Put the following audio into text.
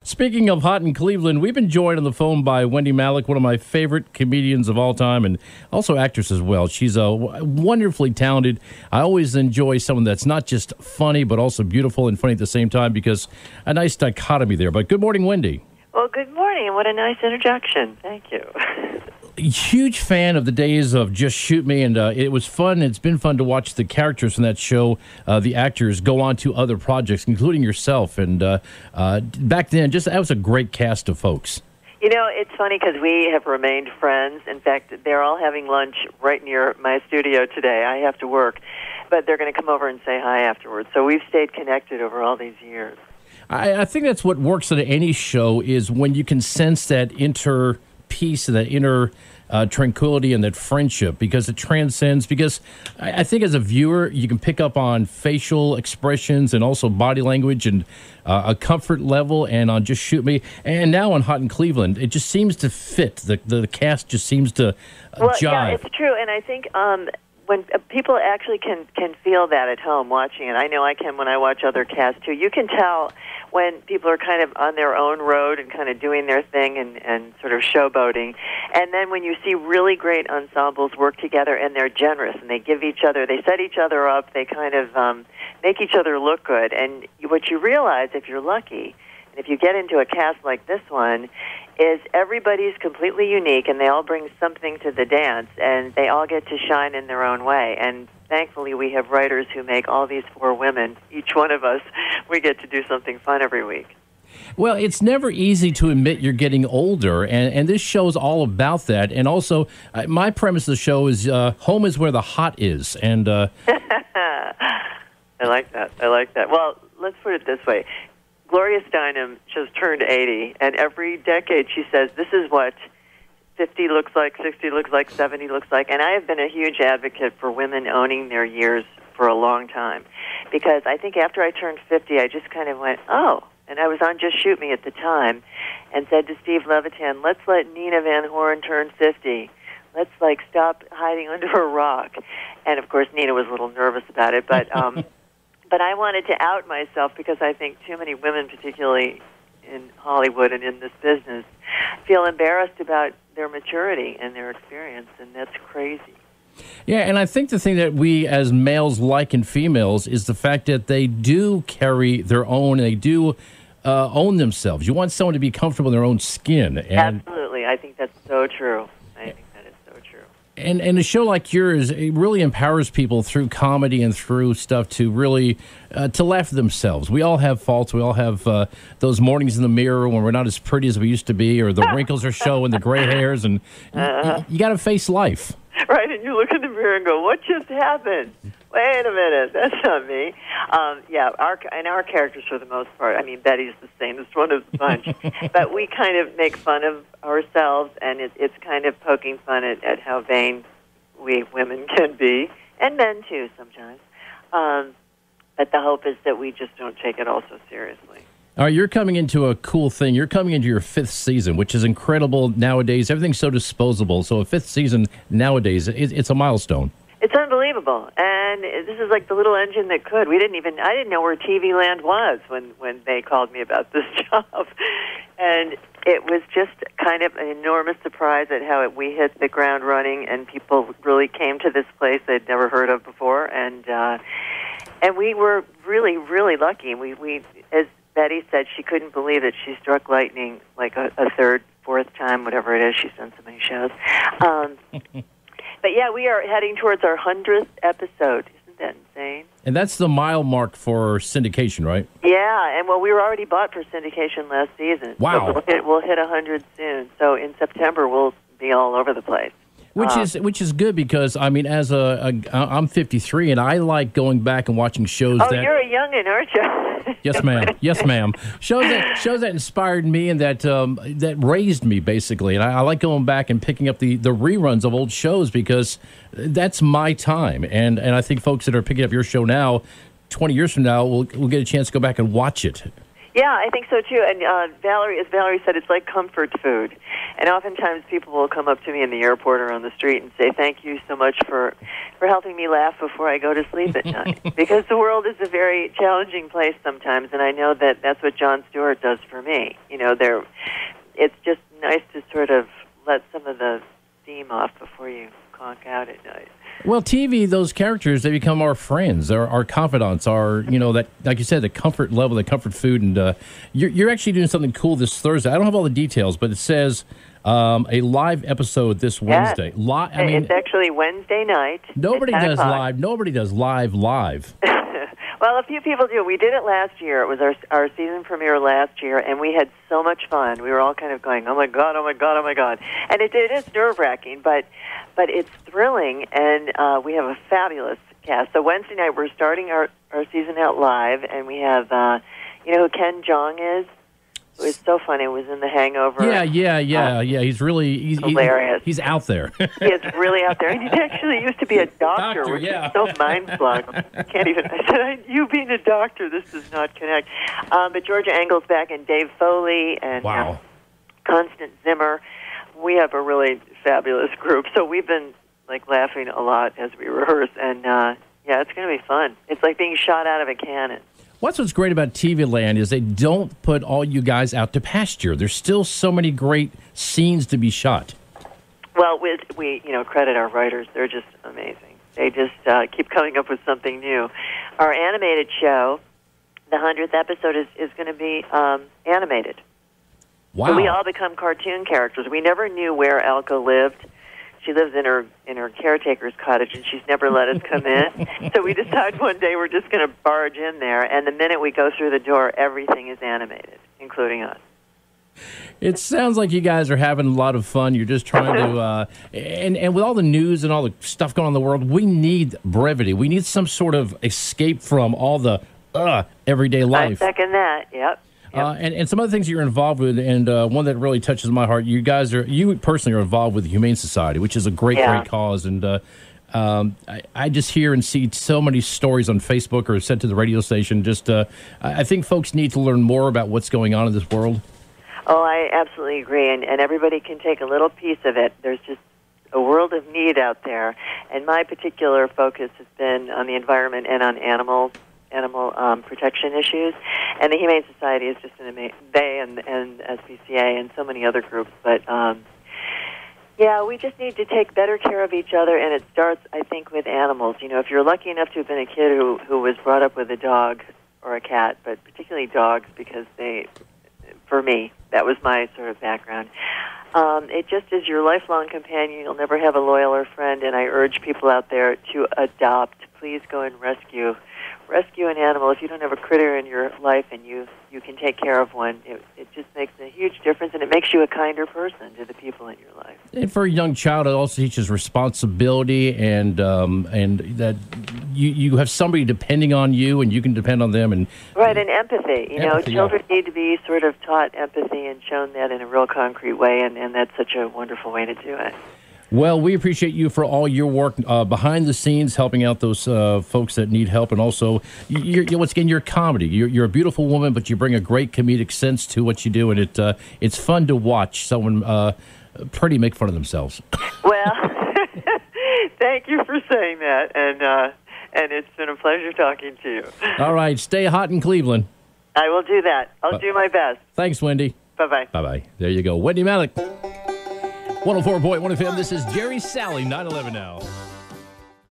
Speaking of hot in Cleveland, we've been joined on the phone by Wendie Malick, one of my favorite comedians of all time, and also actress as well. She's wonderfully talented. I always enjoy someone that's not just funny, but also beautiful and funny at the same time, because a nice dichotomy there. But good morning, Wendie. Well, good morning. What a nice introduction. Thank you. Huge fan of the days of Just Shoot Me, and it was fun. It's been fun to watch the characters from that show, the actors, go on to other projects, including yourself. And back then, that was a great cast of folks. You know, it's funny because we have remained friends. In fact, they're all having lunch right near my studio today. I have to work, but they're going to come over and say hi afterwards. So we've stayed connected over all these years. I think that's what works at any show, is when you can sense that inner peace and that inner tranquility and that friendship, because it transcends. Because I think as a viewer, you can pick up on facial expressions and also body language and a comfort level. And on Just Shoot Me, and now on Hot in Cleveland, it just seems to fit. The cast just seems to jive. Yeah, it's true. And I think when people actually can feel that at home watching it. I know I can when I watch other casts too. You can tell when people are kind of on their own road and kind of doing their thing and sort of showboating. And then when you see really great ensembles work together and they're generous and they set each other up, they kind of make each other look good. And what you realize, if you're lucky, and if you get into a cast like this one, is everybody's completely unique and they all bring something to the dance and they all get to shine in their own way. And thankfully we have writers who make all these four women, each one of us, we get to do something fun every week. Well, it's never easy to admit you're getting older, and this show's all about that. And also, my premise of the show is home is where the hot is. And I like that. Well, let's put it this way. Gloria Steinem just turned 80, and every decade she says, this is what 50 looks like, 60 looks like, 70 looks like. And I have been a huge advocate for women owning their years for a long time. Because I think after I turned 50, I just kind of went, oh. And I was on Just Shoot Me at the time and said to Steve Levitan, let's let Nina Van Horn turn 50. Let's, stop hiding under a rock. And, of course, Nina was a little nervous about it, but but I wanted to out myself because I think too many women, particularly in Hollywood and in this business, feel embarrassed about their maturity and their experience, and that's crazy. Yeah, and I think the thing that we as males like in females is the fact that they do carry their own, and they do own themselves. You want someone to be comfortable in their own skin. And absolutely. I think that's so true. I think that is so true. And a show like yours, it really empowers people through comedy and through stuff to really to laugh at themselves. We all have faults. We all have those mornings in the mirror when we're not as pretty as we used to be, or the wrinkles are showing, the gray hairs, and you got to face life. Right, and you look in the mirror and go, what just happened? Wait a minute, that's not me. Our characters, for the most part, I mean, Betty's the sanest one of the bunch, but we kind of make fun of ourselves, and it's kind of poking fun at how vain we women can be, and men too sometimes. But the hope is that we just don't take it all so seriously. All right, you're coming into a cool thing. You're coming into your 5th season, which is incredible nowadays. Everything's so disposable. So a 5th season nowadays, it's a milestone. It's unbelievable. And this is like the little engine that could. I didn't know where TV Land was when they called me about this job. And it was just kind of an enormous surprise at how we hit the ground running and people really came to this place they'd never heard of before. And we were really, really lucky. We as Betty said, she couldn't believe that she struck lightning like a third, fourth time, whatever it is. She's done so many shows. But yeah, we are heading towards our 100th episode. Isn't that insane? And that's the mile mark for syndication, right? Yeah, and we were already bought for syndication last season. Wow. So we'll hit 100 soon. So in September, we'll be all over the place. Which is good because, I mean, I'm 53, and I like going back and watching shows that... Oh, you're a youngin', aren't you? Yes, ma'am. Yes, ma'am. Shows that inspired me and that raised me, basically. And I like going back and picking up the reruns of old shows because that's my time. And I think folks that are picking up your show now, 20 years from now, will get a chance to go back and watch it. Yeah, I think so too. And Valerie, as Valerie said, it's like comfort food. And oftentimes people will come up to me in the airport or on the street and say, "Thank you so much for helping me laugh before I go to sleep at night." Because the world is a very challenging place sometimes, and I know that that's what Jon Stewart does for me. You know, it's just nice to sort of let some of the steam off before you conk out at night. Well, TV, those characters, they become our friends, our confidants, that, like you said, the comfort level, the comfort food. And you're actually doing something cool this Thursday. I don't have all the details, but it says a live episode this Wednesday. Yes. It's actually Wednesday night. Nobody does live. Nobody does live. Well, a few people do. We did it last year. It was our season premiere last year, and we had so much fun. We were all kind of going, "Oh my God, oh my God, oh my God!" And it is nerve-wracking, but it's thrilling, and we have a fabulous cast. So Wednesday night we're starting our season out live, and we have you know who Ken Jeong is? It was so funny. It was in The Hangover. Yeah. He's hilarious. He's out there. He is really out there. And he actually used to be a doctor, which is so mind-boggling. Can't even. I said, "You being a doctor, this does not connect." But Georgia Engel's back, and Dave Foley, and wow. Constance Zimmer. We have a really fabulous group. So we've been laughing a lot as we rehearse, and it's going to be fun. It's like being shot out of a cannon. What's great about TV Land is they don't put all you guys out to pasture. There's still so many great scenes to be shot. Well, we credit our writers. They're just amazing. They just keep coming up with something new. Our animated show, the 100th episode, is going to be animated. Wow. So we all become cartoon characters. We never knew where Elka lived. She lives in her caretaker's cottage, and she's never let us come in. So we decided one day we're just going to barge in there, and the minute we go through the door, everything is animated, including us. It sounds like you guys are having a lot of fun. You're just trying to, and with all the news and all the stuff going on in the world, we need brevity. We need some sort of escape from all the everyday life. I second that. Yep. And some other things you're involved with, and one that really touches my heart. You personally are involved with the Humane Society, which is a great cause. And I just hear and see so many stories on Facebook or sent to the radio station. I think folks need to learn more about what's going on in this world. Oh, I absolutely agree, and everybody can take a little piece of it. There's just a world of need out there, and my particular focus has been on the environment and on animal protection issues, and the Humane Society is just an amazing. They and SPCA and so many other groups, but we just need to take better care of each other, and it starts, I think, with animals. You know, if you're lucky enough to have been a kid who was brought up with a dog or a cat, but particularly dogs, because for me, that was my sort of background. It just is your lifelong companion. You'll never have a loyaler friend, and I urge people out there to adopt. Please go and rescue an animal. If you don't have a critter in your life and you can take care of one, it just makes a huge difference, and it makes you a kinder person to the people in your life. And for a young child, it also teaches responsibility and that you have somebody depending on you, and you can depend on them. And empathy. Children need to be sort of taught empathy and shown that in a real concrete way, and that's such a wonderful way to do it. Well, we appreciate you for all your work behind the scenes, helping out those folks that need help, and also, once again, your comedy. You're a beautiful woman, but you bring a great comedic sense to what you do, and it's fun to watch someone pretty make fun of themselves. Well, thank you for saying that, and it's been a pleasure talking to you. All right, stay hot in Cleveland. I will do that. I'll do my best. Thanks, Wendie. Bye-bye. Bye-bye. There you go. Wendie Malick. 104.1 FM, this is Jerry Sally, 911 now.